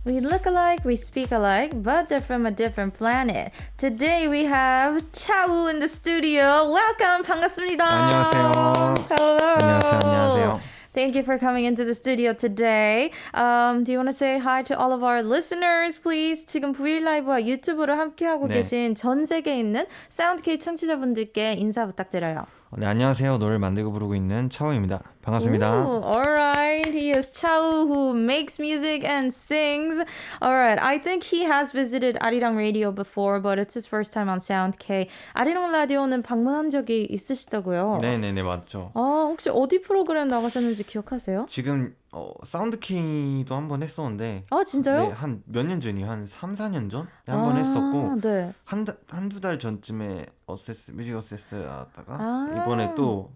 We look alike, we speak alike, but they're from a different planet. Today we have Chawoo in the studio. Welcome, 반갑습니다. 안녕하세요. Hello. 안녕하세요. Thank you for coming into the studio today. Do you want to say hi to all of our listeners, please? 지금 브이라이브와 유튜브를 함께하고 계신 전 세계에 있는 사운드K 청취자분들께 인사 부탁드려요. 네, 안녕하세요. 노래를 만들고 부르고 있는 차오입니다. 반갑습니다. Ooh, all right. He is Chawoo, who makes music and sings. All right. I think he has visited Arirang Radio before, but it's his first time on SoundK. 아리랑 라디오는 방문한 적이 있으시다고요? 네네네, 맞죠. 혹시 어디 프로그램 나가셨는지 기억하세요? 지금 사운드K도 한 번 했었는데 진짜요? 네, 한 몇 년 전이요? 한 3, 4년 전에 한 번 했었고 네. 한두 달 전쯤에 뮤직 어세스 하다가 이번에 또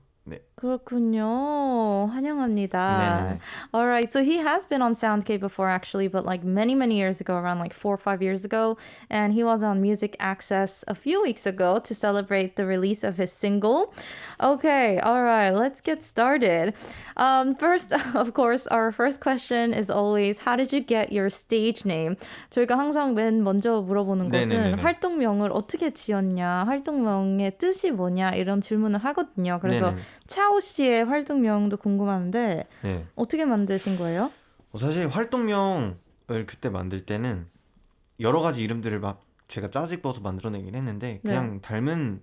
그렇군요. 환영합니다. 네네. Alright, so he has been on SoundK before actually, but like many years ago, around like 4 or 5 years ago, and he was on Music Access a few weeks ago to celebrate the release of his single. Okay, alright, let's get started. First, of course, our first question is always, how did you get your stage name? 저희가 항상 맨 먼저 물어보는 것은 네네네네. 활동명을 어떻게 지었냐, 활동명의 뜻이 뭐냐 이런 질문을 하거든요. 그래서 네네. 차오 씨의 활동명도 궁금한데 네. 어떻게 만드신 거예요? 사실 활동명을 그때 만들 때는 여러 가지 이름들을 막 제가 짜집어서 만들어내긴 했는데 그냥 닮은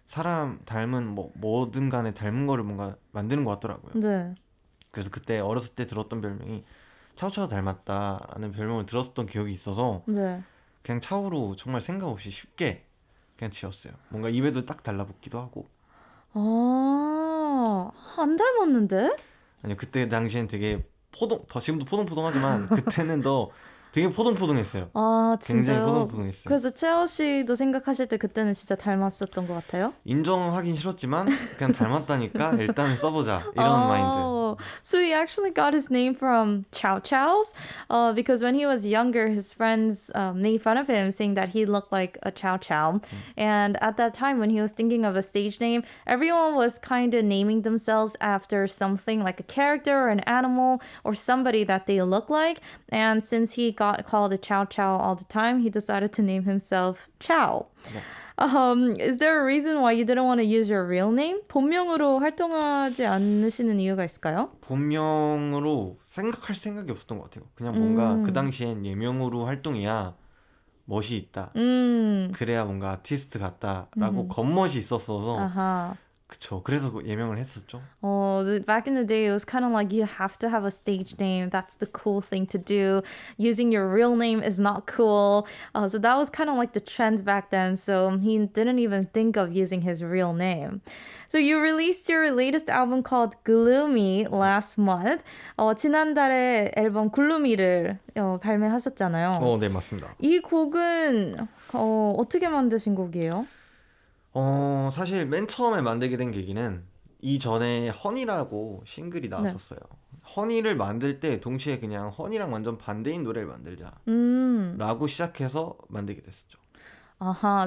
사람, 닮은 뭐든 간에 닮은 거를 뭔가 만드는 것 같더라고요. 네. 그래서 그때 어렸을 때 들었던 별명이 차오차오 닮았다라는 별명을 들었던 기억이 있어서 그냥 차오로 정말 생각 없이 쉽게 그냥 지었어요. 뭔가 입에도 딱 달라붙기도 하고. 안 닮았는데? 아니요, 그때 당시엔 되게 지금도 포동포동하지만 그때는 더 되게 포동포동했어요. 굉장히 진짜요? 포동포동했어요. 그래서 채호 씨도 생각하실 때 그때는 진짜 닮았었던 것 같아요? 인정하긴 싫었지만 그냥 닮았다니까 일단 써보자 이런 마인드. So he actually got his name from Chow Chows because when he was younger, his friends made fun of him, saying that he looked like a Chow Chow. And at that time, when he was thinking of a stage name, everyone was kind of naming themselves after something like a character or an animal or somebody that they look like. And since he got called a Chow Chow all the time, he decided to name himself Chow. 네. Is there a reason why you didn't want to use your real name? 본명으로 활동하지 않으시는 이유가 있을까요? 본명으로 생각할 생각이 없었던 것 같아요. 그냥 뭔가 그 당시엔 예명으로 활동해야 멋이 있다. 그래야 뭔가 아티스트 같다라고 겉멋이 있었어서 아하. 그쵸. 그래서 예명을 했었죠. Back in the day, it was kind of like you have to have a stage name. That's the cool thing to do. Using your real name is not cool. So that was kind of like the trend back then. So he didn't even think of using his real name. So you released your latest album called Gloomy last month. 지난달에 앨범 Gloomy를 발매하셨잖아요. 네, 맞습니다. 이 곡은 어떻게 만드신 곡이에요? 사실 맨 처음에 만들게 된 계기는 이전에 허니라고 싱글이 나왔었어요. 허니를 만들 때 동시에 그냥 허니랑 완전 반대인 노래를 만들자 라고 시작해서 만들게 됐었죠.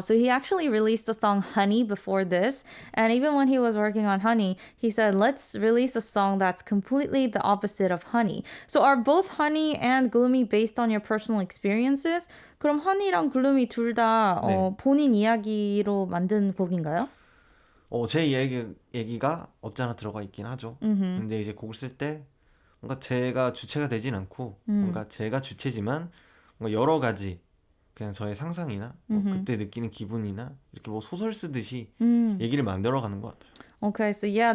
So he actually released the song Honey before this. And even when he was working on Honey, he said, let's release a song that's completely the opposite of Honey. So are both Honey and Gloomy based on your personal experiences? 그럼 Honey랑 Gloomy 둘 다 본인 이야기로 만든 곡인가요? 제 얘기가 없지 않아 들어가 있긴 하죠. 근데 이제 곡을 쓸 때 뭔가 제가 주체가 되진 않고 뭔가 제가 주체지만 뭔가 여러 가지 그냥 저의 상상이나 그때 느끼는 기분이나 이렇게 소설 쓰듯이 얘기를 만들어가는 것 같아요. Okay, so yeah,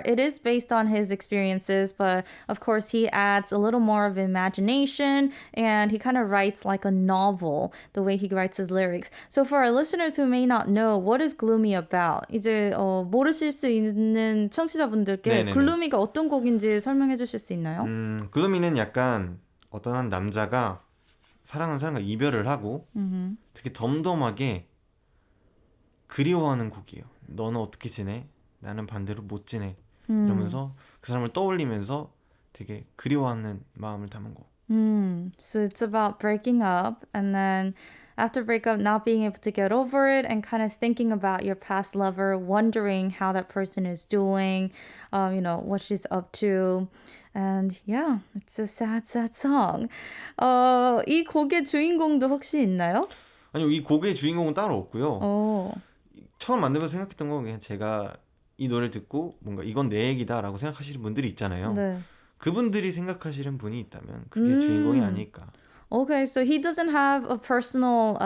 it is based on his experiences, but of course he adds a little more of imagination and he kind of writes like a novel, the way he writes his lyrics. So for our listeners who may not know, what is Gloomy about? 이제 모르실 수 있는 청취자분들께 네네네. Gloomy가 어떤 곡인지 설명해 주실 수 있나요? 글루미는 약간 어떤 한 남자가 사랑하는 사람과 이별을 하고 되게 덤덤하게 그리워하는 곡이에요. 너는 어떻게 지내? 나는 반대로 못 지내. 이러면서 그 사람을 떠올리면서 되게 그리워하는 마음을 담은 곡. So it's about breaking up and then after breakup not being able to get over it and kind of thinking about your past lover, wondering how that person is doing, what she's up to. And yeah, it's a sad, sad song. 이 곡의 주인공도 혹시 있나요? 아니요, 이 곡의 주인공은 따로 없고요. 어, 처음 만들면서 생각했던 건 그냥 제가 이 노래를 듣고 뭔가 이건 내 얘기다라고 생각하시는 분들이 있잖아요. 네. 그분들이 생각하시는 분이 있다면 그게 주인공이 아닐까. Okay, so he doesn't have a personal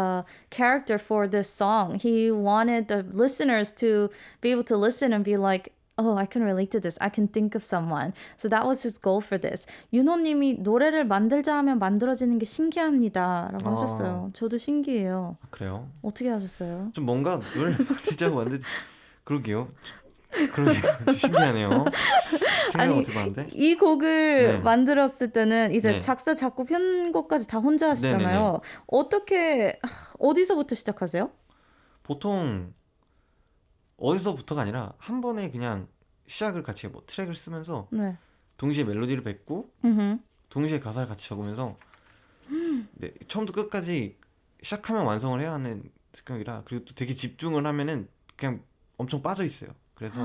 character for this song. He wanted the listeners to be able to listen and be like, oh, I can relate to this. I can think of someone. So that was his goal for this. 윤호님이 노래를 만들자 하면 만들어지는 게 신기합니다라고 하셨어요. 저도 신기해요. 그래요? 어떻게 하셨어요? 좀 뭔가 노래를 만들자고 그러게요. 그러게요. 좀 신기하네요. 생각 아니, 어떻게 하는데? 이 곡을 네. 만들었을 때는 이제 네. 작사, 작곡, 편곡까지 다 혼자 하시잖아요. 네네네. 어떻게, 어디서부터 시작하세요? 보통 어디서부터가 아니라 한 번에 그냥 시작을 같이 뭐 트랙을 쓰면서 네. 동시에 멜로디를 뱉고 음흠. 동시에 가사를 같이 적으면서 네, 처음부터 끝까지 시작하면 완성을 해야 하는 습격이라 그리고 또 되게 집중을 하면은 그냥 엄청 빠져 있어요. 그래서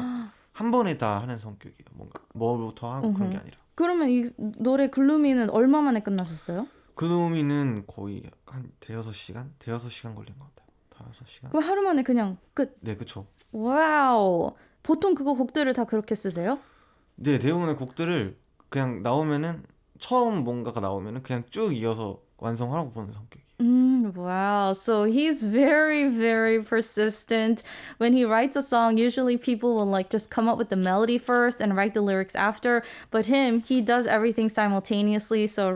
한 번에 다 하는 성격이에요. 뭔가 뭐부터 하고 그런 게 아니라. 그러면 이 노래 글루미는 얼마 만에 끝나셨어요? 그놈이는 거의 한 대여섯 시간 걸린 것 같아요. 5시간? 그럼 하루 만에 그냥 끝. 네, 그쵸. 와우. 보통 그거 곡들을 다 그렇게 쓰세요? 네, 대부분의 곡들을 그냥 나오면은 처음 뭔가가 나오면은 그냥 쭉 이어서 완성하라고 보는 성격이에요. Wow. So he's very, very persistent. When he writes a song, usually people will like just come up with the melody first and write the lyrics after. But he does everything simultaneously. So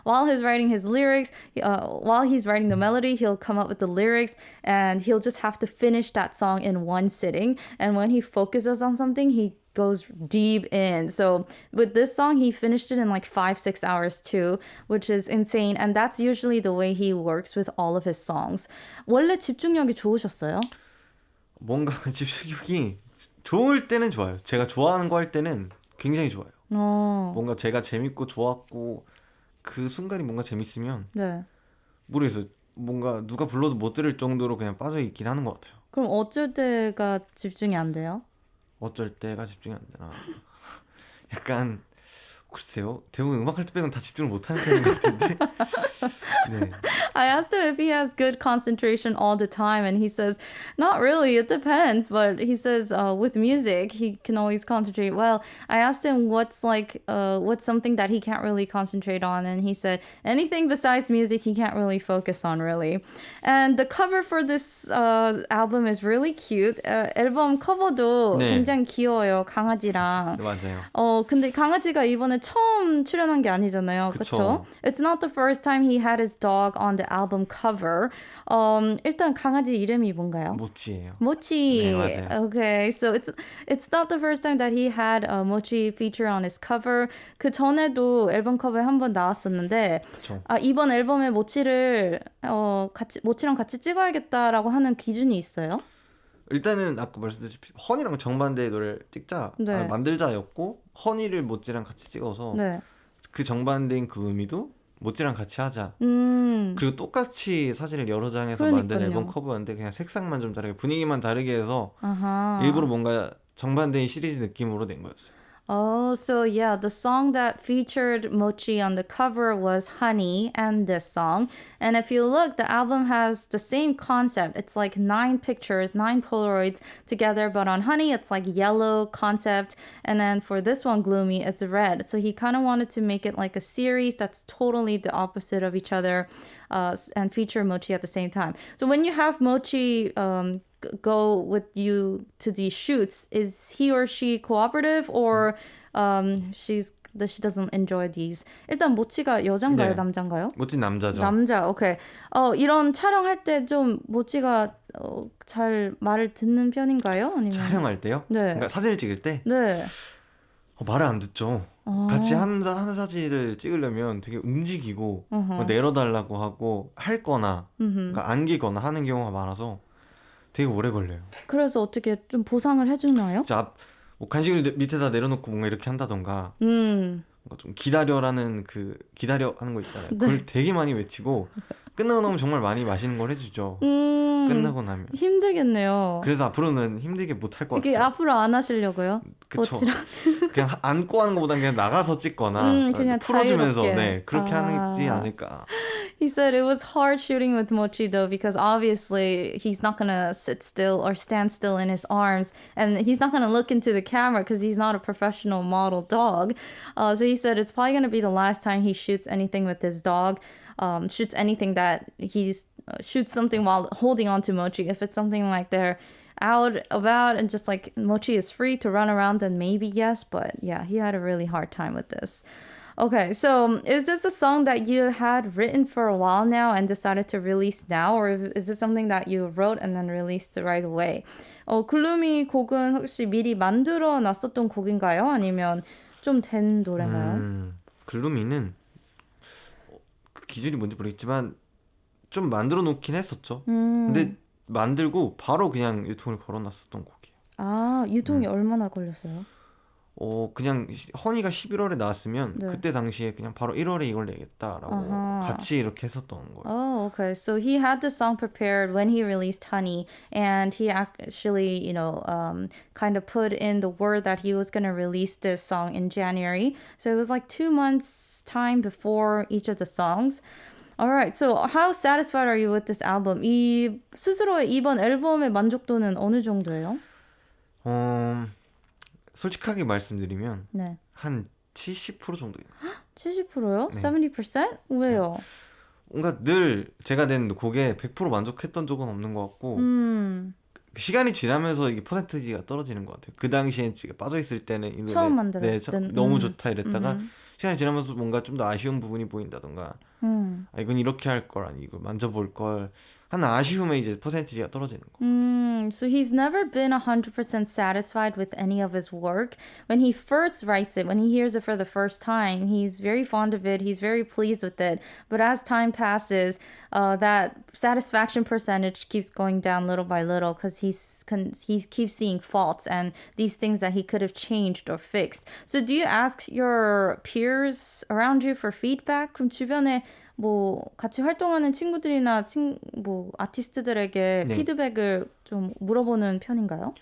while he's writing his lyrics, while he's writing the melody, he'll come up with the lyrics and he'll just have to finish that song in one sitting. And when he focuses on something, he goes deep in. So with this song, he finished it in like 5-6 hours too, which is insane. And that's usually the way he works with all of his songs. 원래 집중력이 좋으셨어요? 뭔가 집중력이 좋을 때는 좋아요. 제가 좋아하는 거 할 때는 굉장히 좋아요. 뭔가 제가 재밌고 좋았고 그 순간이 뭔가 재밌으면 네. 모르겠어요. 뭔가 누가 불러도 못 들을 정도로 그냥 빠져 있긴 하는 것 같아요. 그럼 어쩔 때가 집중이 안 돼요? 어쩔 때가 집중이 안 되나. 약간 글쎄요. 대부분 음악할 때 빼고는 다 집중을 못하는 편인 것 같은데. 네. I asked him if he has good concentration all the time, and he says, not really, it depends. But he says with music, he can always concentrate well. I asked him what's something that he can't really concentrate on, and he said anything besides music he can't really focus on, really. And the cover for this album is really cute. 앨범 커버도 네. 굉장히 귀여워요, 강아지랑. 네, 맞아요. 근데 강아지가 이번에 처음 출연한 게 아니잖아요. 그렇죠? It's not the first time he had his dog on the album cover. 일단 강아지 이름이 뭔가요? 모찌예요. 모치. 네, 맞아요. Okay, so it's not the first time that he had a mochi feature on his cover. 그 전에도 앨범 커버에 한 번 나왔었는데 그쵸. 이번 앨범에 모치랑 같이 찍어야겠다라고 하는 기준이 있어요? 일단은 아까 말씀드렸듯이 허니랑 정반대의 노래를 찍자 네. 만들자였고 허니를 모찌랑 같이 찍어서 네. 그 정반대인 그 의미도 모찌랑 같이 하자. 그리고 똑같이 사진을 여러 장에서 만든 그러니까요. 앨범 커버였는데 그냥 색상만 좀 다르게 분위기만 다르게 해서 아하. 일부러 뭔가 정반대인 시리즈 느낌으로 낸 거였어요. Oh, so yeah, the song that featured Mochi on the cover was Honey and this song. And if you look, the album has the same concept. It's like 9 pictures, 9 Polaroids together, but on Honey, it's like yellow concept. And then for this one, Gloomy, it's red. So he kind of wanted to make it like a series that's totally the opposite of each other and feature Mochi at the same time. So when you have Mochi go with you to these shoots, is he or she cooperative or she doesn't enjoy these? 일단 모치가 여잔가요, 네. 남잔가요? 모찌 남자죠. 남자, 오케이. 이런 촬영할 때 좀 모치가 잘 말을 듣는 편인가요? 아니면? 촬영할 때요? 네. 그러니까 사진을 찍을 때 네. 말을 안 듣죠. 같이 한 사진을 찍으려면 되게 움직이고 뭐 내려달라고 하고 할 거나 그러니까 안기거나 하는 경우가 많아서 되게 오래 걸려요. 그래서 어떻게 좀 보상을 해주나요? 뭐 간식을 밑에다 내려놓고 뭔가 이렇게 한다던가 뭔가 좀 기다려 하는 거 있잖아요. 그걸 되게 많이 외치고 끝나고 나면 정말 많이 맛있는 걸 해주죠. 끝나고 나면. 힘들겠네요. 그래서 앞으로는 힘들게 못 할 것 이게 같아요. 앞으로 안 하시려고요? 그쵸. 모찌랑. 그냥 안고 하는 것보단 그냥 나가서 찍거나 그냥 풀어주면서 자유롭게. 네, 그렇게 하지 않을까. He said it was hard shooting with Mochi though because obviously he's not gonna sit still or stand still in his arms and he's not gonna look into the camera because he's not a professional model dog. So he said it's probably gonna be the last time he shoots anything with his dog, shoots anything that he's shoots something while holding on to Mochi. If it's something like they're out about and just like Mochi is free to run around, then maybe yes. But yeah, he had a really hard time with this. Okay, so is this a song that you had written for a while now and decided to release now, or is this something that you wrote and then released right away? 글루미 곡은 혹시 미리 만들어 놨었던 곡인가요? 아니면 좀 된 노래인가요? 글루미는 그 기준이 뭔지 모르겠지만 좀 만들어 놓긴 했었죠. 근데 만들고 바로 그냥 유통을 걸어놨었던 곡이에요. 아, 유통이 얼마나 걸렸어요? 그냥 허니가 11월에 나왔으면 네. 그때 당시에 그냥 바로 1월에 이걸 내겠다라고 같이 이렇게 했었던 거예요. Oh, okay. So he had the song prepared when he released Honey, and he actually, kind of put in the word that he was going to release this song in January. So it was like 2 months time before each of the songs. All right. So how satisfied are you with this album? 이 스스로의 이번 앨범의 만족도는 어느 정도예요? 솔직하게 말씀드리면 네. 한 70% 정도예요. 70%요? 네. 70%? 왜요? 뭔가 늘 제가 낸 곡에 100% 만족했던 적은 없는 것 같고 시간이 지나면서 이게 퍼센티지가 떨어지는 것 같아요. 그 당시엔 지금 빠져있을 때는 이 노래 처음 만들었을 때는 너무 좋다 이랬다가 시간이 지나면서 뭔가 좀 더 아쉬운 부분이 보인다던가 이건 이렇게 할 걸 아니 이거 만져볼 걸 하는 아쉬움에 이제 퍼센티지가 떨어지는 거. So he's never been 100% satisfied with any of his work. When he first writes it, when he hears it for the first time, he's very fond of it. He's very pleased with it. But as time passes, that satisfaction percentage keeps going down little by little because he keeps seeing faults and these things that he could have changed or fixed. So do you ask your peers around you for feedback? 그럼 주변에 뭐 같이 활동하는 친구들이나 뭐 아티스트들에게 네. 피드백을 좀 물어보는 편인가요?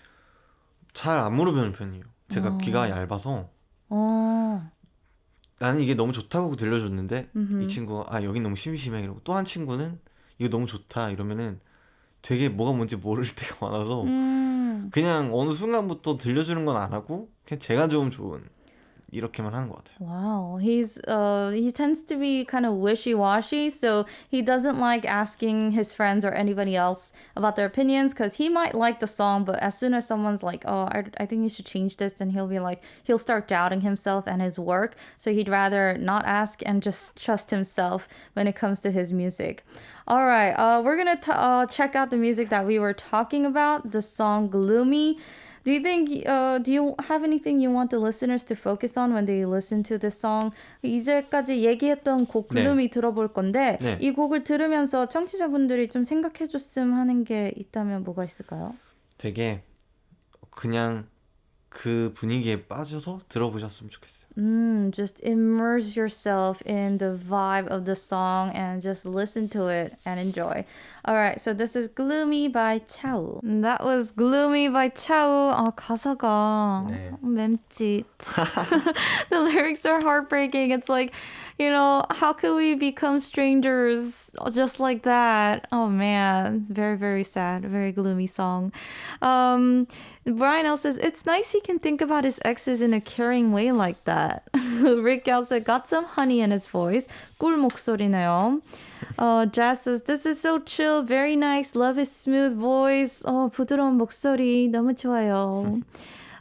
잘 안 물어보는 편이에요. 제가 귀가 얇아서 나는 이게 너무 좋다고 들려줬는데 이 친구가 여긴 너무 심심해 이러고 또 한 친구는 이거 너무 좋다 이러면은 되게 뭐가 뭔지 모를 때가 많아서 그냥 어느 순간부터 들려주는 건 안 하고 그냥 제가 좀 좋은 이렇게만 하는 것 같아요. Wow, he tends to be kind of wishy-washy, so he doesn't like asking his friends or anybody else about their opinions because he might like the song, but as soon as someone's like, "Oh, I think you should change this," then he'll start doubting himself and his work. So he'd rather not ask and just trust himself when it comes to his music. All right, we're gonna check out the music that we were talking about, the song "Gloomy." Do you have anything you want the listeners to focus on when they listen to this song? 이제까지 얘기했던 곡 글루미 들어볼 건데 네. 이 곡을 들으면서 청취자분들이 좀 생각해 줬으면 하는 게 있다면 뭐가 있을까요? 되게 그냥 그 분위기에 빠져서 들어보셨으면 좋겠어요. Just immerse yourself in the vibe of the song and just listen to it and enjoy. All right, so this is Gloomy by Chawoo. That was Gloomy by Chawoo. 가사가 네. 맴짓. The lyrics are heartbreaking. It's like, how could we become strangers just like that? Oh man, very, very sad. Very gloomy song. Brian L says, it's nice he can think about his exes in a caring way like that. Rick Gal said, got some honey in his voice. 꿀 목소리네요. Jazz says, this is so chill, very nice. Love his smooth voice. 부드러운 목소리 너무 좋아요.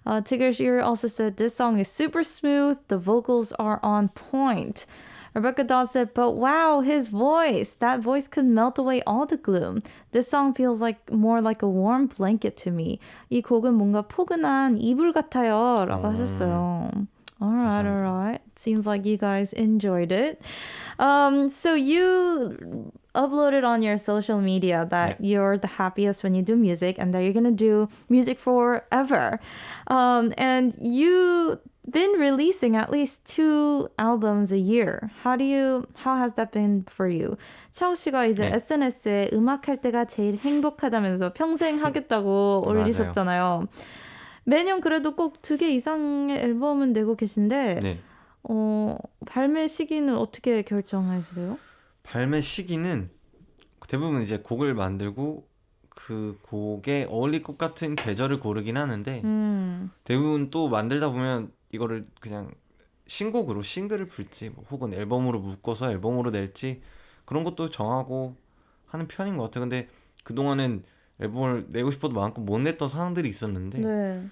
Tigger Shear also said, this song is super smooth. The vocals are on point. Rebecca Dodd said, but wow, his voice. That voice could melt away all the gloom. This song feels more like a warm blanket to me. 이 곡은 뭔가 포근한 이불 같아요. 라고 하셨어요. All right. Seems like you guys enjoyed it. So you uploaded on your social media that you're the happiest when you do music and that you're going to do music forever. And you been releasing at least 2 albums a year. How has that been for you? 차오 씨가 이제 네. SNS에 음악할 때가 제일 행복하다면서 평생 하겠다고 맞아요. 올리셨잖아요. 매년 그래도 꼭 2개 이상의 앨범은 내고 계신데 네. 발매 시기는 어떻게 결정하세요? 발매 시기는 대부분 이제 곡을 만들고 그 곡에 어울릴 것 같은 계절을 고르긴 하는데 대부분 또 만들다 보면 이거를 그냥 신곡으로 싱글을 풀지 뭐 혹은 앨범으로 묶어서 앨범으로 낼지 그런 것도 정하고 하는 편인 것 같아요. 근데 그동안은 앨범을 내고 싶어도 마음껏 못 냈던 상황들이 있었는데 네.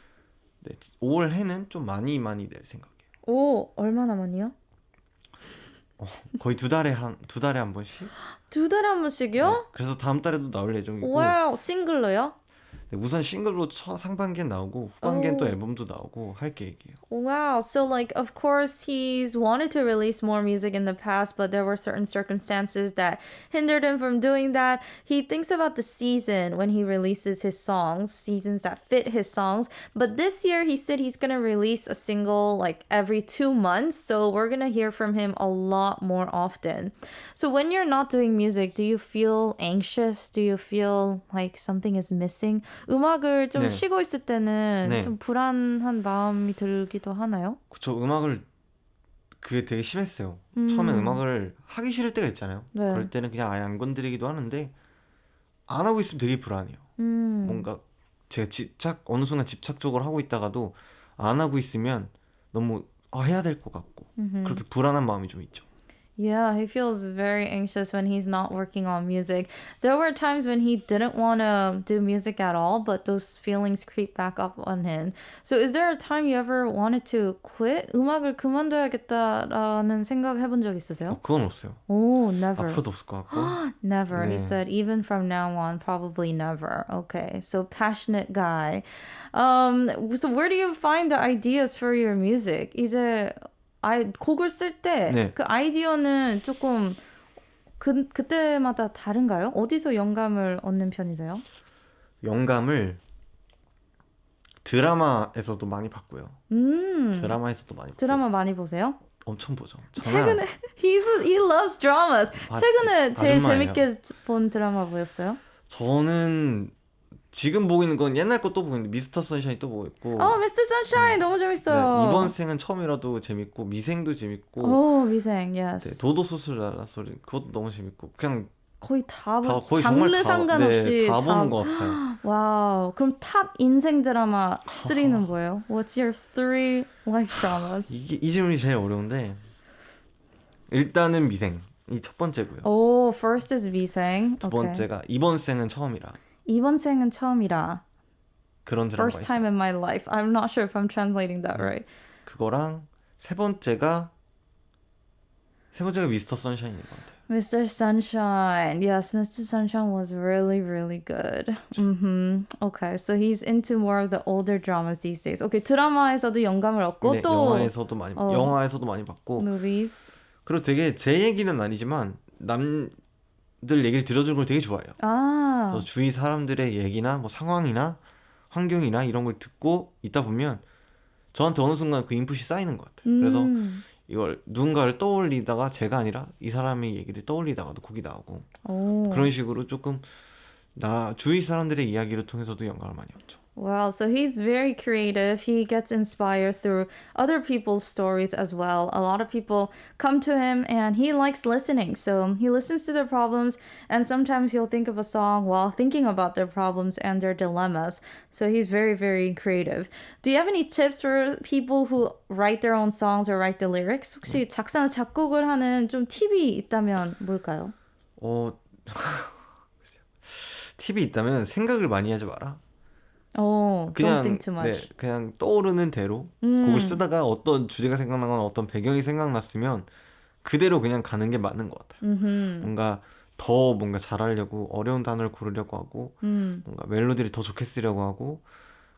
네, 올해는 좀 많이 낼 생각이에요. 오, 얼마나 많이요? 거의 두 달에 한 번씩? 2달에 한 네, 번씩이요? 그래서 다음 달에도 나올 예정이고 와우, 싱글로요? 네, 우선 싱글로 상반기엔 나오고 후반기엔 또 오. 앨범도 나오고 할 계획이에요. Wow. So, like, of course, he's wanted to release more music in the past, but there were certain circumstances that hindered him from doing that. He thinks about the season when he releases his songs, seasons that fit his songs. But this year, he said he's going to release a single like every 2 months. So, we're going to hear from him a lot more often. So, when you're not doing music, do you feel anxious? Do you feel like something is missing? 음악을 좀 네. 쉬고 있을 때는 네. 좀 불안한 마음이 들기도 하나요? 그쵸, 그게 되게 심했어요. 처음에 음악을 하기 싫을 때가 있잖아요. 네. 그럴 때는 그냥 아예 안 건드리기도 하는데 안 하고 있으면 되게 불안해요. 뭔가 제가 어느 순간 집착적으로 하고 있다가도 안 하고 있으면 너무 해야 될 것 같고 그렇게 불안한 마음이 좀 있죠. Yeah, he feels very anxious when he's not working on music. There were times when he didn't want to do music at all, but those feelings creep back up on him. So is there a time you ever wanted to quit? 음악을 그만둬야겠다라는 생각 해본 적 있으세요? 그건 없어요. Oh, never. 앞으로도 없을 것 같고. Never. He 네. said, even from now on, probably never. Okay, so passionate guy. So where do you find the ideas for your music? 이제 곡을 쓸 때 네. 그 아이디어는 조금 그때마다 다른가요? 어디서 영감을 얻는 편이세요? 영감을 드라마에서도 많이 봤고요. 드라마에서도 많이 드라마 많이 보세요? 엄청 보죠. 최근에 he loves dramas. 최근에 제일 아줌마예요. 재밌게 본 드라마 뭐였어요? 저는 지금 보고 있는 건 옛날 거 또 보고 있는데 미스터 선샤인 또 보고 있고 Mr. Sunshine 너무 재밌어요. 네, 이번 생은 처음이라도 재밌고 미생도 재밌고 오, 미생, yes. 네, 도도소술 나라소리 그것도 너무 재밌고 그냥 거의 다 거의 장르 정말 상관없이 다 보는 것 같아요. 와우. 그럼 탑 인생 드라마 3는 뭐예요? What's your 3 life dramas? 이 질문이 제일 어려운데 일단은 미생이 첫 번째고요. 오, first is 미생. 두 Okay. 번째가 이번 생은 처음이라 이번 생은 처음이라. 그런 드라마가 First time in my life. I'm not sure if I'm translating that right. 그거랑 세 번째가 미스터 선샤인인 것 같아요. Mr. Sunshine. Yes, Mr. Sunshine was really, really good. Okay, so he's into more of the older dramas these days. Okay, 드라마에서도 영감을 얻고 네, 또 영화에서도 많이 봤고 movies. 그리고 되게 제 얘기는 아니지만 남들 얘기를 들어주는 걸 되게 좋아해요. 그래서 주위 사람들의 얘기나 뭐 상황이나 환경이나 이런 걸 듣고 있다 보면 저한테 어느 순간 그 인풋이 쌓이는 것 같아요. 그래서 이걸 누군가를 떠올리다가 제가 아니라 이 사람의 얘기를 떠올리다가도 곡이 나오고 그런 식으로 조금 주위 사람들의 이야기를 통해서도 영감을 많이 얻죠. Wow, so he's very creative. He gets inspired through other people's stories as well. A lot of people come to him and he likes listening. So he listens to their problems and sometimes he'll think of a song while thinking about their problems and their dilemmas. So he's very, very creative. Do you have any tips for people who write their own songs or write the lyrics? 혹시 작사나 작곡을 하는 좀 팁이 있다면 뭘까요? 팁이 있다면 생각을 많이 하지 마라. don't think too much. 네, 그냥 떠오르는 대로 곡을 쓰다가 어떤 주제가 생각나거나 어떤 배경이 생각났으면 그대로 그냥 가는 게 맞는 것 같아요. 뭔가 잘하려고 어려운 단어를 고르려고 하고 뭔가 멜로디를 더 좋게 쓰려고 하고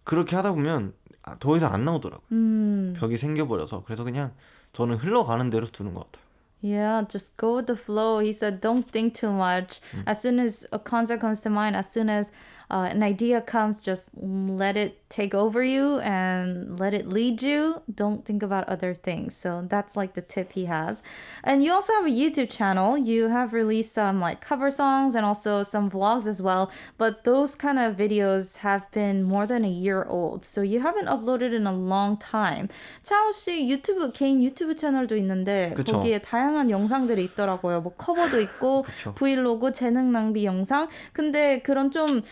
그렇게 하다 보면 더 이상 안 나오더라고요. 벽이 생겨버려서 그래서 그냥 저는 흘러가는 대로 두는 것 같아요. Yeah, just go with the flow. He said, don't think too much. As soon as a concept comes to mind, as soon as an idea comes, just let it take over you and let it lead you. Don't think about other things. So that's like the tip he has. And you also have a YouTube channel. You have released some like cover songs and also some vlogs as well. But those kind of videos have been more than a year old. So you haven't uploaded in a long time. 차오 씨 유튜브 개인 유튜브 채널도 있는데 그쵸. 거기에 다양한 영상들이 있더라고요. 뭐 커버도 있고 그쵸. 브이로그 재능 낭비 영상. 근데 그런 좀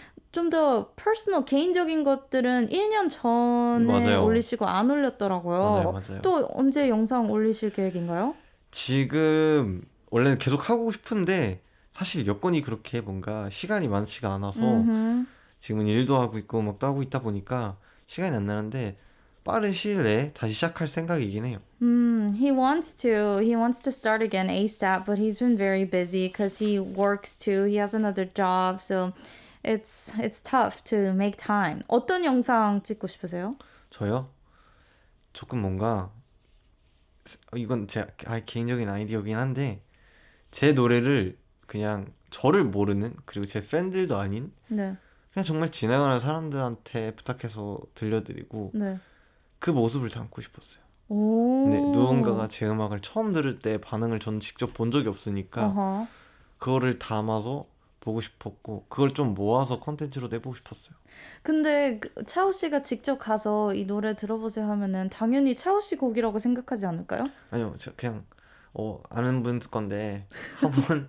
더 퍼스널 개인적인 것들은 1년 전에 맞아요. 올리시고 안 올렸더라고요. 맞아요. 또 언제 영상 올리실 계획인가요? 지금 원래는 계속 하고 싶은데 사실 여건이 그렇게 뭔가 시간이 많지가 않아서 지금은 일도 하고 있고 음악도 하고 있다 보니까 시간이 안 나는데 빠른 시일 내에 다시 시작할 생각이긴 해요. He wants to. He wants to start again ASAP, but he's been very busy because he works too. He has another job, so it's tough to make time. 어떤 영상 찍고 싶으세요? 저요? 조금 뭔가 이건 제 개인적인 아이디어긴 한데 제 노래를 그냥 저를 모르는 그리고 제 팬들도 아닌 네. 그냥 정말 지나가는 사람들한테 부탁해서 들려드리고 네. 그 모습을 담고 싶었어요. 오. 근데 누군가가 제 음악을 처음 들을 때 반응을 저는 직접 본 적이 없으니까 어허. 그거를 담아서 보고 싶었고 그걸 좀 모아서 컨텐츠로 내보고 싶었어요. 근데 차오 씨가 직접 가서 이 노래 들어보세요 하면은 당연히 차오 씨 곡이라고 생각하지 않을까요? 아니요, 저 그냥 아는 분 건데 한번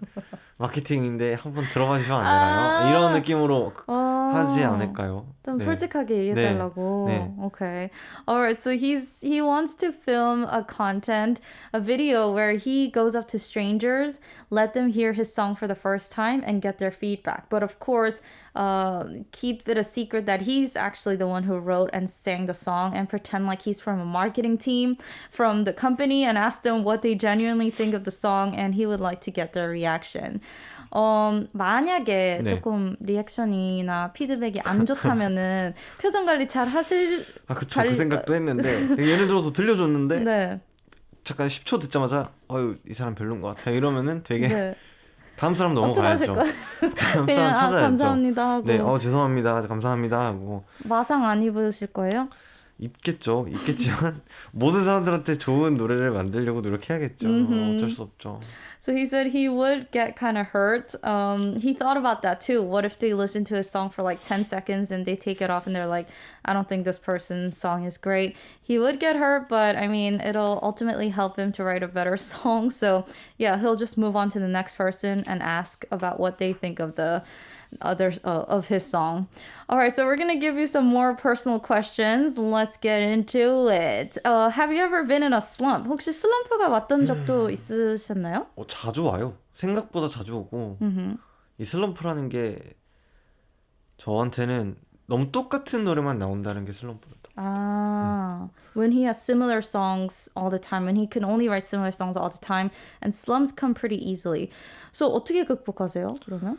마케팅인데 한번 들어봐 주시면 안 되나요? 이런 느낌으로 하지 않을까요? 좀 네. 솔직하게 얘기해달라고. 네. Okay. Alright, so he wants to film a video where he goes up to strangers, let them hear his song for the first time and get their feedback. But of course, keep it a secret that he's actually the one who wrote and sang the song and pretend like he's from a marketing team from the company and ask them what they genuinely think of the song and he would like to get their reaction. 만약에 네. 조금 리액션이나 피드백이 안 좋다면은 표정 관리 잘 하실 그쵸. 그 생각도 했는데 예를 들어서 들려줬는데 네. 잠깐 10초 듣자마자 이 사람 별론 것 같아 이러면은 되게 네. 다음 사람 어떡하실 넘어가야죠. 거예요? 다음 그냥 사람 찾아야죠. 감사합니다 하고 네, 죄송합니다. 감사합니다 하고 마상 안 입으실 거예요? 있겠지만 모든 사람들한테 좋은 노래를 만들려고 노력해야겠죠. 어쩔 수 없죠. So he said he would get kind of hurt. He thought about that too. What if they listen to a song for like 10 seconds and they take it off and they're like, I don't think this person's song is great. He would get hurt, but I mean, it'll ultimately help him to write a better song. So yeah, he'll just move on to the next person and ask about what they think of the others of his song. All right, so we're gonna give you some more personal questions. Let's get into it. Have you ever been in a slump? 혹시 슬럼프가 왔던 적도 있으셨나요? 자주 와요. 생각보다 자주 오고 이 슬럼프라는 게 저한테는 너무 똑같은 노래만 나온다는 게 슬럼프였다. When he has similar songs all the time, when he can only write similar songs all the time, and slumps come pretty easily. So 어떻게 극복하세요? 그러면?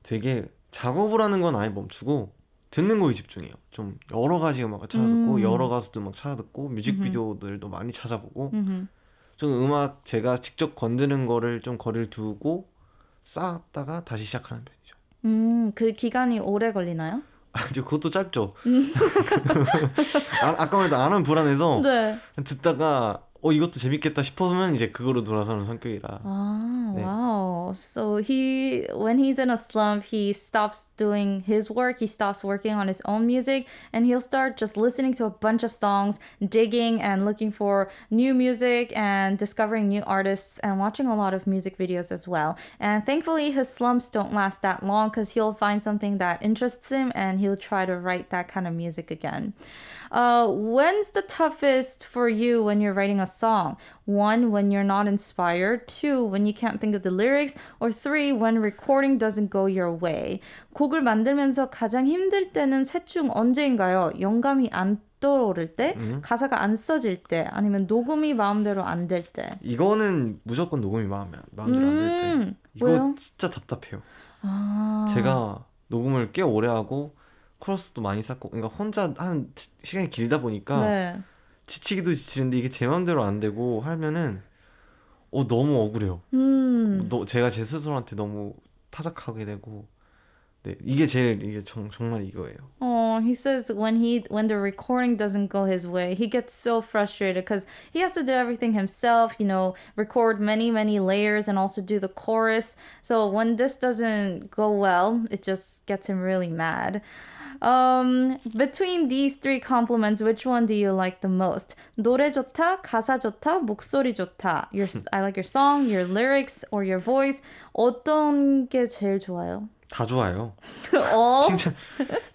되게 작업을 하는 건 아예 멈추고 듣는 거에 집중해요. 좀 여러 가지 음악을 찾아듣고 여러 가수들 막 찾아듣고 뮤직비디오들도 많이 찾아보고 좀 음악 제가 직접 건드는 거를 좀 거리를 두고 쌓았다가 다시 시작하는 편이죠. 그 기간이 오래 걸리나요? 그것도 짧죠. 아까 말했던 안은 불안해서 네. 듣다가 이것도 재밌겠다 싶으면 이제 그거로 돌아서는 성격이라. 네. Wow. So when he's in a slump, he stops doing his work, he stops working on his own music, and he'll start just listening to a bunch of songs, digging and looking for new music and discovering new artists and watching a lot of music videos as well. And thankfully, his slumps don't last that long because he'll find something that interests him and he'll try to write that kind of music again. When's the toughest for you when you're writing a song? 1, when you're not inspired. 2, when you can't think of the lyrics. Or 3, when recording doesn't go your way. 곡을 만들면서 가장 힘들 때는 셋 중 언제인가요? 영감이 안 떠오를 때, 가사가 안 써질 때, 아니면 녹음이 마음대로 안 될 때. 이거는 무조건 녹음이 마음대로 안 될 때. 이거 왜요? 진짜 답답해요. 제가 녹음을 꽤 오래 하고 코러스도 많이 쌓고 그러니까 혼자 하는 시간이 길다 보니까 네. 지치기도 지치는데 이게 제 마음대로 안 되고 하면은 너무 억울해요. 제가 제 스스로한테 너무 타작하게 되고, 네, 이게 정말 이거예요. Oh, he says when the recording doesn't go his way, he gets so frustrated because he has to do everything himself, record many layers and also do the chorus. So when this doesn't go well, it just gets him really mad. Between these three compliments, which one do you like the most? 노래 좋다, 가사 좋다, 목소리 좋다. I like your song, your lyrics, or your voice. 어떤 게 제일 좋아요? 다 좋아요. 어?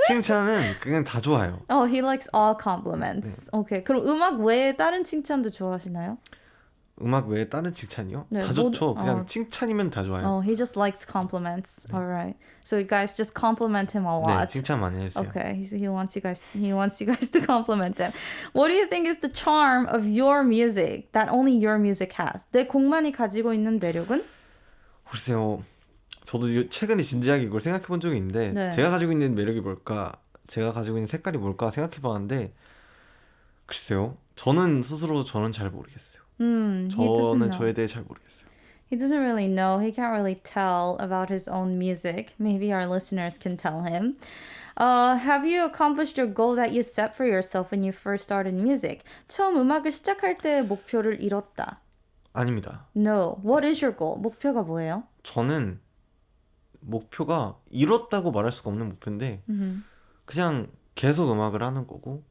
칭찬은 그냥 다 좋아요. Oh, he likes all compliments. 네. Okay. 그럼 음악 외에 다른 칭찬도 좋아하시나요? 음악 외에 다른 칭찬이요? 네, 다 좋죠. 그냥 칭찬이면 다 좋아요. Oh, he just likes compliments. 네. All right. So you guys just compliment him a lot. 네, 칭찬 많이 해주세요. Okay. He wants you guys to compliment him. What do you think is the charm of your music that only your music has? 내 곡만이 가지고 있는 매력은? 글쎄요. 저도 최근에 진지하게 이걸 생각해 본 적이 있는데 네. 제가 가지고 있는 매력이 뭘까? 제가 가지고 있는 색깔이 뭘까 생각해 봤는데 글쎄요. 저는 잘 모르겠어요. He doesn't 저는 know. 저에 대해 잘 모르겠어요. He doesn't really know. He can't really tell about his own music. Maybe our listeners can tell him. Have you accomplished your goal that you set for yourself when you first started music? 처음 음악을 시작할 때 목표를 이뤘다. 아닙니다. No. What is your goal? 목표가 뭐예요? 저는 목표가 이뤘다고 말할 수가 없는 목표인데 그냥 계속 음악을 하는 거고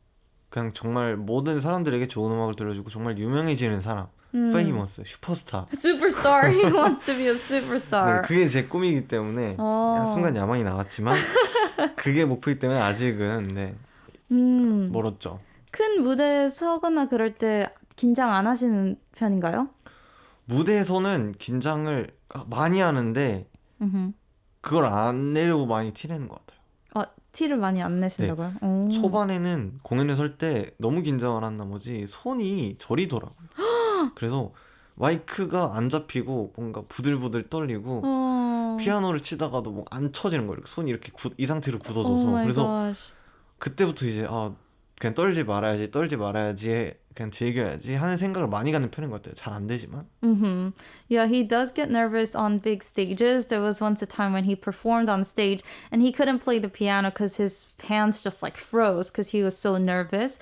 그냥 정말 모든 사람들에게 좋은 음악을 들려주고 정말 유명해지는 사람 famous, 슈퍼스타 Superstar. He wants to be a 네, superstar. 그게 제 꿈이기 때문에 순간 야망이 나왔지만 그게 목표이기 때문에 아직은 네, 멀었죠. 큰 무대에 서거나 그럴 때 긴장 안 하시는 편인가요? 무대에서는 긴장을 많이 하는데 그걸 안 내려고 많이 티내는 것 같아요. 티를 많이 안 내신다고요? 오. 초반에는 공연을 설 때 너무 긴장을 한 나머지 손이 저리더라고요. 그래서 마이크가 안 잡히고 뭔가 부들부들 떨리고 피아노를 치다가도 뭐 안 쳐지는 거예요. 손이 이렇게 이 상태로 굳어져서. Oh my 그래서 gosh. 그때부터 이제 그냥 떨지 말아야지 그냥 즐겨야지 하는 생각을 많이 가는 편인 것 같아요. 잘 안 되지만. Yeah, he does get nervous on big stages. There was once a time when he performed on stage and he couldn't play the piano because his hands just like froze because he was so nervous.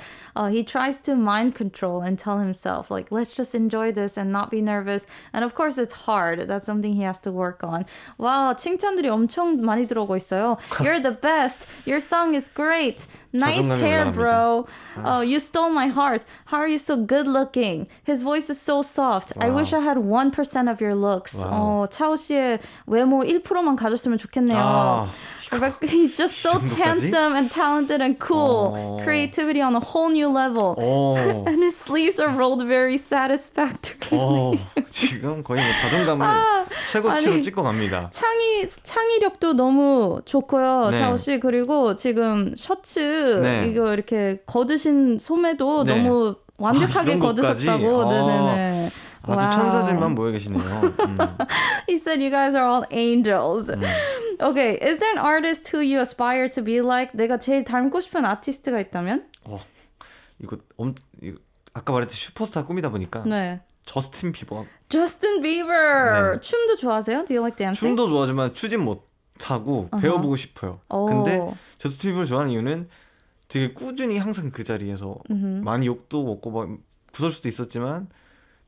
He tries to mind control and tell himself like, let's just enjoy this and not be nervous. And of course it's hard. That's something he has to work on. 와, 칭찬들이 엄청 많이 들어오고 있어요. You're the best. Your song is great. Nice 자존감이 hair, 올라갑니다. bro. Oh, you stole my heart. How are you so good looking? His voice is so soft. I wish I had 1% of your looks. 와우. 차오 씨의 외모 1%만 가졌으면 좋겠네요. 아, He's just so 정도까지? handsome and talented and cool. Creativity on a whole new level. And his sleeves are rolled very satisfactorily. 지금 거의 뭐 자존감을 최고치로 찍고 갑니다. 창의력도 너무 좋고요, 네. 차오 씨. 그리고 지금 셔츠 네. 이거 이렇게 거드신 소매도 네. 너무 완벽하게 이런 것까지? 거드셨다고. 네네네. 아주 와우. 천사들만 모여 계시네요. He said you guys are all angels. Okay, is there an artist who you aspire to be like? 내가 제일 닮고 싶은 아티스트가 있다면? 이거 아까 말했듯이 슈퍼스타 꿈이다 보니까 네. 저스틴 비버. Justin Bieber. 네. 춤도 좋아하세요? Do you like dancing? 춤도 좋아하지만 추진 못하고 배워보고 싶어요. 근데 저스틴 비버를 좋아하는 이유는 되게 꾸준히 항상 그 자리에서 많이 욕도 먹고 막 구설 수도 있었지만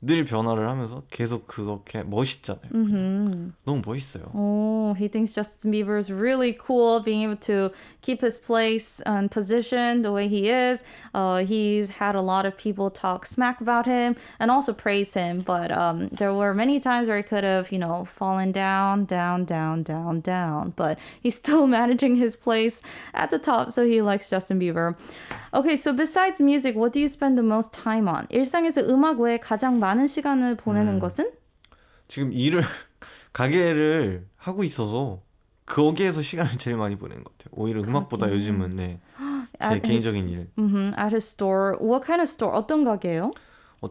늘 변화를 하면서 계속 그렇게 멋있잖아요. 너무 멋있어요. He thinks Justin Bieber is really cool, being able to keep his place and position the way he is. He's had a lot of people talk smack about him and also praise him, but there were many times where he could have, fallen down. But he's still managing his place at the top, so he likes Justin Bieber. Okay, so besides music, what do you spend the most time on? 일상에서 음악 외에 가장 많은 시간을 보내는 것은? 지금 가게를 하고 있어서 거기에서 시간을 제일 많이 보내는 것 같아요. 오히려 음악보다 요즘은 제 개인적인 일. At his store. What kind of store? 어떤 가게예요?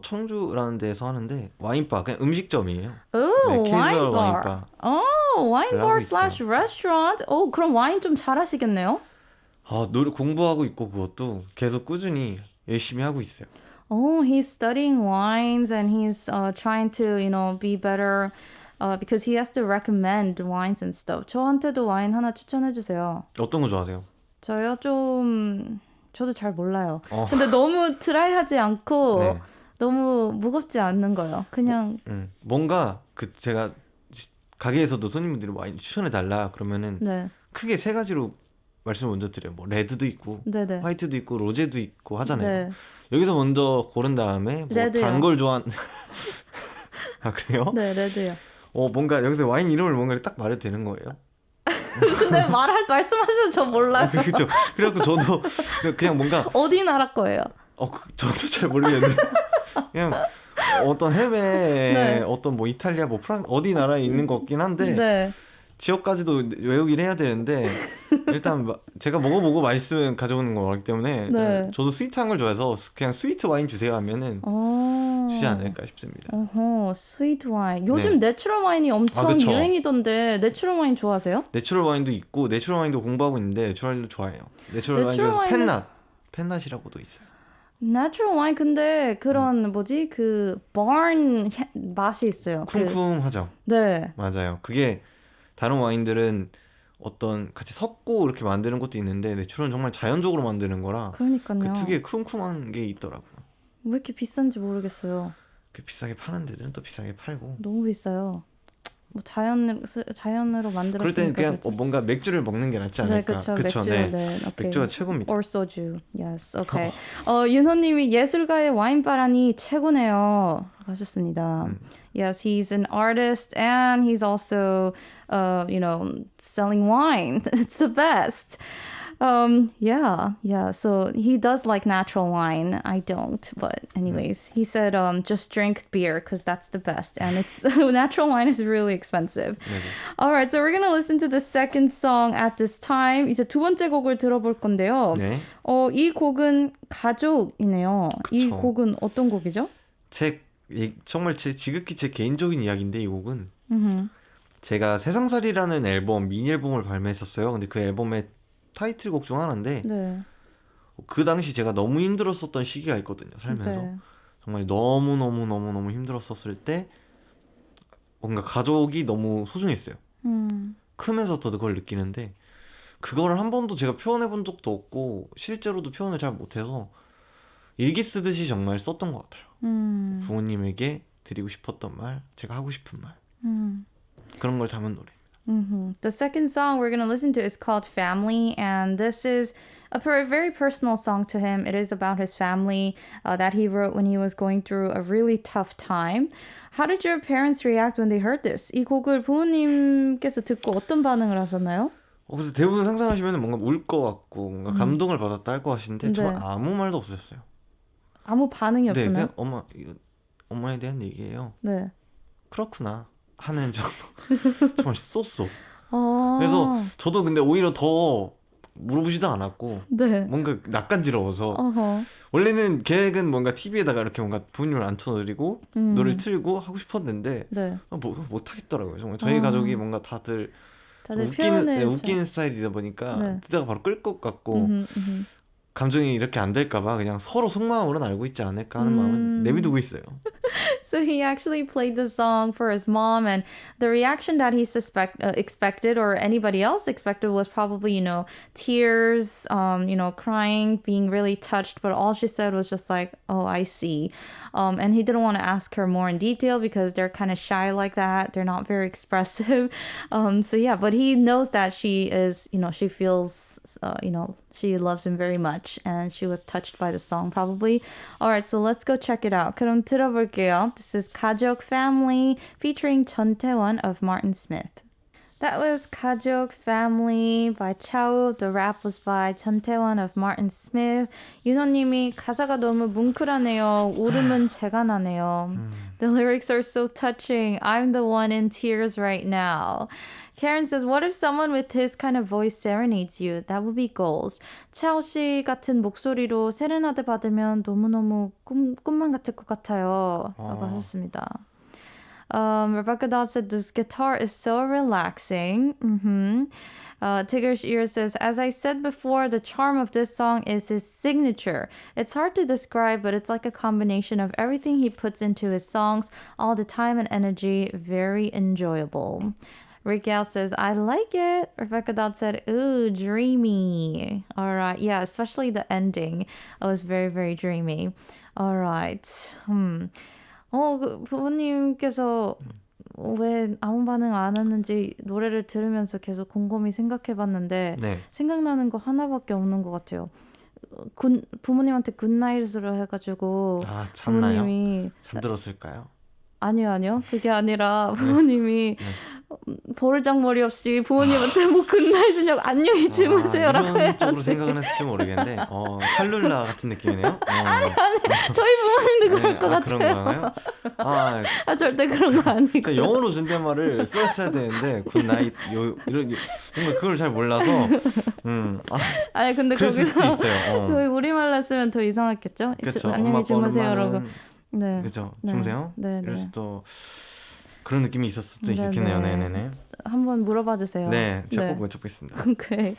청주라는 데서 하는데 와인바, 그냥 음식점이에요. Oh, 네, wine 캐주얼 bar. 와인바. Wine 그러고 bar 있어요. slash restaurant. 그럼 와인 좀 잘하시겠네요? 공부하고 있고 그것도 계속 꾸준히 열심히 하고 있어요. Oh, he's studying wines and he's trying to, be better because he has to recommend wines and stuff. 저한테도 와인 하나 추천해 주세요. 어떤 거 좋아하세요? 저도 잘 몰라요. 어. 근데 너무 드라이하지 않고 네. 너무 무겁지 않는 거요. 그냥 뭔가 제가 가게에서도 손님들이 와인 추천해 달라 그러면은 네. 크게 세 가지로 말씀을 먼저 드려요. 뭐 레드도 있고 네네. 화이트도 있고 로제도 있고 하잖아요. 네. 여기서 먼저 고른 다음에 레드요. 단 걸 좋아한 아 그래요? 네, 레드요. 뭔가 여기서 와인 이름을 뭔가 딱 말해도 되는 거예요? 근데 말씀하셔도 저 몰라요. 그렇죠. 그래갖고 저도 그냥 뭔가 어디 나라 거예요? 저도 잘 모르겠는데 그냥 어떤 해외 네. 어떤 뭐 이탈리아 뭐 프랑스 어디 나라에 있는 것 같긴 한데 네. 지역까지도 외우긴 해야 되는데 일단 제가 먹어보고 맛있으면 가져오는 거기 때문에 네. 저도 스위트한 걸 좋아해서 그냥 스위트 와인 주세요 하면은 주지 않을까 싶습니다. 스위트 와인. 요즘 내추럴 와인이 엄청 그쵸. 유행이던데 내추럴 와인 좋아하세요? 내추럴 와인도 있고 내추럴 와인도 공부하고 있는데 내추럴 와인도 좋아해요. 내추럴 와인에서 펜낫이라고도 있어요. 내추럴 와인 근데 그런 barn 맛이 있어요. 쿰쿰하죠. 네. 맞아요. 그게 다른 와인들은 어떤 같이 섞고 이렇게 만드는 것도 있는데 내추럴은 정말 자연적으로 만드는 거라 그러니까요. 그 특유의 쿰쿰한 게 있더라고요. 왜 이렇게 비싼지 모르겠어요. 비싸게 파는 데들은 또 비싸게 팔고. 너무 비싸요. 뭐 자연으로 만들었으니까. 그럴 때는 그냥 그렇죠. 뭔가 맥주를 먹는 게 낫지 네, 않을까. 그렇죠. 그쵸, 맥주. 네. 네, 오케이. 맥주가 최고입니다. Or soju. Yes, okay. 윤호님이 예술가의 와인바라니 최고네요. 하셨습니다. Yes, he's an artist and he's also, selling wine. It's the best. Yeah. So he does like natural wine. I don't, but anyways, he said, just drink beer because that's the best. And it's natural wine is really expensive. All right, so we're gonna listen to the second song at this time. 이제 두 번째 곡을 들어볼 건데요. 네. 이 곡은 가족이네요. 이 그쵸. 곡은 어떤 곡이죠? 정말 지극히 제 개인적인 이야기인데 이 곡은 제가 세상살이라는 앨범 미니 앨범을 발매했었어요. 근데 그 앨범의 타이틀곡 중 하나인데 네. 그 당시 제가 너무 힘들었었던 시기가 있거든요. 살면서 네. 정말 너무 힘들었었을 때 뭔가 가족이 너무 소중했어요. 크면서 더 그걸 느끼는데 그거를 한 번도 제가 표현해 본 적도 없고 실제로도 표현을 잘 못해서 일기 쓰듯이 정말 썼던 것 같아요. 부모님에게 드리고 싶었던 말, 제가 하고 싶은 말 그런 걸 담은 노래. The second song we're going to listen to is called Family, and this is a very personal song to him. It is about his family that he wrote when he was going through a really tough time. How did your parents react when they heard this? 이 곡을 부모님께서 듣고 어떤 반응을 하셨나요? 그래서 대부분 상상하시면 뭔가 울 것 같고 뭔가 감동을 받았다 할 것 같으신데 정말 아무 말도 없으셨어요. 아무 반응이 없었나요? 그냥 이거 엄마에 대한 얘기예요. 네. 그렇구나 하는 정도. 정말 쏘쏘. 그래서 저도 근데 오히려 더 물어보지도 않았고 네. 뭔가 낯간지러워서 원래는 계획은 뭔가 TV에다가 이렇게 뭔가 부모님을 앉혀드리고 노래를 틀고 하고 싶었는데 네. 못하겠더라고요. 정말 저희 가족이 뭔가 다들 웃기는 스타일이다 보니까 듣다가 바로 끌 것 같고 감정이 이렇게 안 될까봐 그냥 서로 속마음으로는 알고 있지 않을까 하는 마음은 내비두고 있어요. So he actually played the song for his mom, and the reaction that he expected, or anybody else expected, was probably, tears, crying, being really touched. But all she said was just like, "Oh, I see," and he didn't want to ask her more in detail because they're kind of shy like that. They're not very expressive. So yeah, but he knows that she is, she feels, she loves him very much, and she was touched by the song probably. All right, so let's go check it out. 그럼 들어볼게요. This is Kajok Family featuring 전태원 of Martin Smith. That was Kajok Family by Chawoo. The rap was by 전태원 of Martin Smith. 윤호님이 가사가 너무 뭉클하네요. 울음은 제가 나네요. The lyrics are so touching. I'm the one in tears right now. Karen says, what if someone with his kind of voice serenades you? That would be goals. 차오 씨 같은 목소리로 세레나데 받으면 너무너무 꿈만 같을 것 같아요. 라고 하셨습니다. Rebecca Dodd said, this guitar is so relaxing. Mm-hmm. Tigger's Ear says, as I said before, the charm of this song is his signature. It's hard to describe, but it's like a combination of everything he puts into his songs, all the time and energy, very enjoyable. Rick Yale says, I like it. Rebecca Dodd said, ooh, dreamy. All right. Yeah, especially the ending. It was very, very dreamy. All right. 부모님께서 왜 아무 반응 안 했는지 노래를 들으면서 계속 곰곰이 생각해봤는데 네. 생각나는 거 하나밖에 없는 것 같아요. 부모님한테 굿나잇으로 해가지고 아, 잤나요? 부모님이 잠들었을까요? 아니요. 그게 아니라 부모님이 버르장머리 없이 부모님한테 뭐 굿나잇이냐고 안녕히 주무세요라고 이런 쪽으로 해야지. 생각은 했을지 모르겠는데 칼룰라 같은 느낌이네요. 아니 저희 부모님도 그럴 것 같아요. 그런 거요? 절대 그런 거 아니고. 그러니까 영어로 존댓말을 썼어야 되는데 굿나잇 이런 뭔가 그걸 잘 몰라서 아니 근데 그랬을 거기서 수도 있어요. 거의 우리말로 했으면 더 이상했겠죠? 그렇죠. 안녕히 주무세요라고. 네. 그렇죠. 네. 주무세요. 네. 이럴 수도 그런 느낌이 있었을 수도 있겠네요. 네네네. 한번 물어봐 주세요. 네, 제가 꼭 여쭙겠습니다. Okay.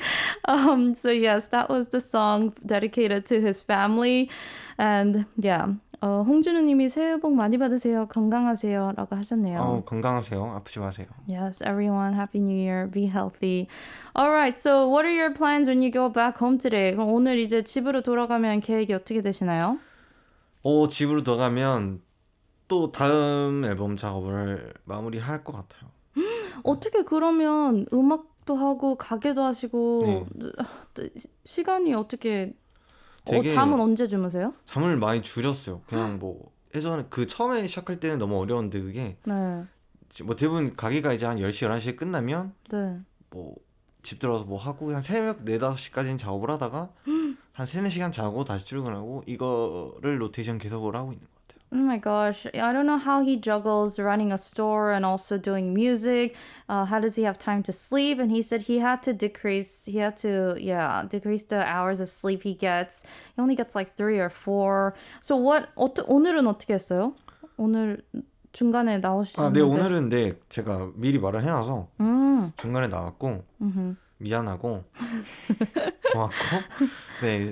So yes, that was the song dedicated to his family, and yeah. 홍준우님이 새해 복 많이 받으세요. 건강하세요라고 하셨네요. 건강하세요. 아프지 마세요. Yes, everyone, happy New Year. Be healthy. All right. So, what are your plans when you go back home today? 그럼 오늘 이제 집으로 돌아가면 계획이 어떻게 되시나요? 집으로 들어가면 또 다음 앨범 작업을 마무리할 것 같아요. 어떻게 그러면 음악도 하고 가게도 하시고 시간이 어떻게 잠은 언제 주무세요? 잠을 많이 줄였어요. 그냥 뭐 예전에 처음에 시작할 때는 너무 어려웠는데 그게 뭐 대부분 가게가 이제 한 10시, 11시에 끝나면 뭐 집 들어와서 뭐 하고 한 새벽 4, 5시까지는 작업을 하다가 한 3, 4시간 자고 다시 출근하고 이거를 로테이션 계속을 하고 있는 것 같아요. Oh my gosh. I don't know how he juggles running a store and also doing music. How does he have time to sleep? And he said he had to decrease the hours of sleep he gets. He only gets like 3 or 4. So 오늘은 어떻게 했어요? 오늘 중간에 나오시는데. 네, 오늘은 제가 미리 말을 해놔서 중간에 나왔고 미안하고 고맙고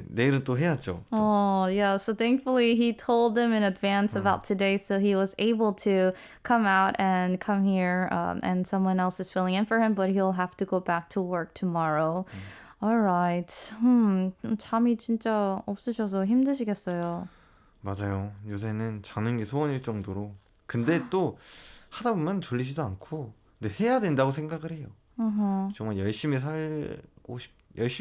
내일은 또 해야죠. Oh, yeah. So thankfully he told them in advance about today, so he was able to come out and come here, and someone else is filling in for him, but he'll have to go back to work tomorrow. All right. 잠이 진짜 없으셔서 힘드시겠어요. 맞아요. 요새는 자는 게 소원일 정도로. 근데 또 하다 보면 졸리지도 않고 근데 해야 된다고 생각을 해요. 정말 열심히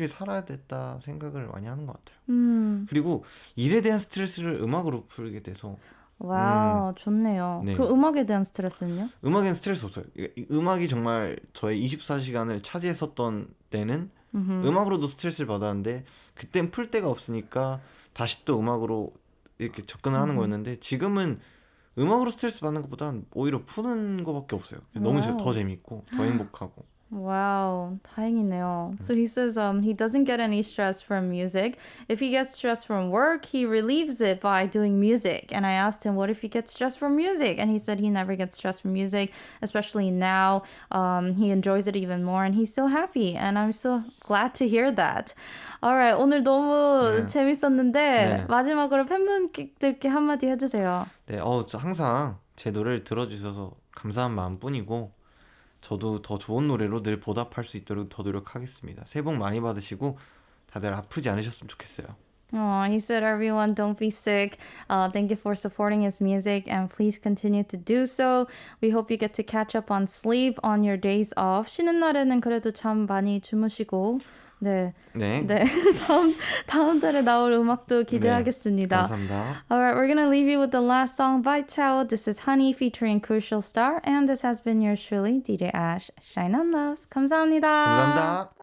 살아야 됐다 생각을 많이 하는 것 같아요. 그리고 일에 대한 스트레스를 음악으로 풀게 돼서 와우, 좋네요. 네. 그 음악에 대한 스트레스는요? 음악에는 스트레스 없어요. 음악이 정말 저의 24시간을 차지했었던 때는 음악으로도 스트레스를 받았는데 그땐 풀 데가 없으니까 다시 또 음악으로 이렇게 접근을 하는 거였는데 지금은 음악으로 스트레스 받는 것보단 오히려 푸는 것밖에 없어요. 너무 더 재밌고 더 행복하고. Wow, 다행이네요. So he says he doesn't get any stress from music. If he gets stress from work, he relieves it by doing music. And I asked him, what if he gets stress from music? And he said he never gets stress from music, especially now. He enjoys it even more and he's so happy. And I'm so glad to hear that. Alright, 오늘 너무 재밌었는데 마지막으로 팬분들께 한마디 해주세요. 네, 저 항상 제 노래를 들어주셔서 감사한 마음뿐이고 저도 더 좋은 노래로 늘 보답할 수 있도록 더 노력하겠습니다. 새해 복 많이 받으시고 다들 아프지 않으셨으면 좋겠어요. He said, everyone, don't be sick. Thank you for supporting his music and please continue to do so. We hope you get to catch up on sleep on your days off. 쉬는 날에는 그래도 잠 많이 주무시고 네. 다음 달에 나올 음악도 기대하겠습니다. 감사합니다. Alright, we're gonna leave you with the last song by Chawoo. This is Honey featuring Crucial Star, and this has been yours truly, DJ Ash. Shine on Loves. 감사합니다. 감사합니다.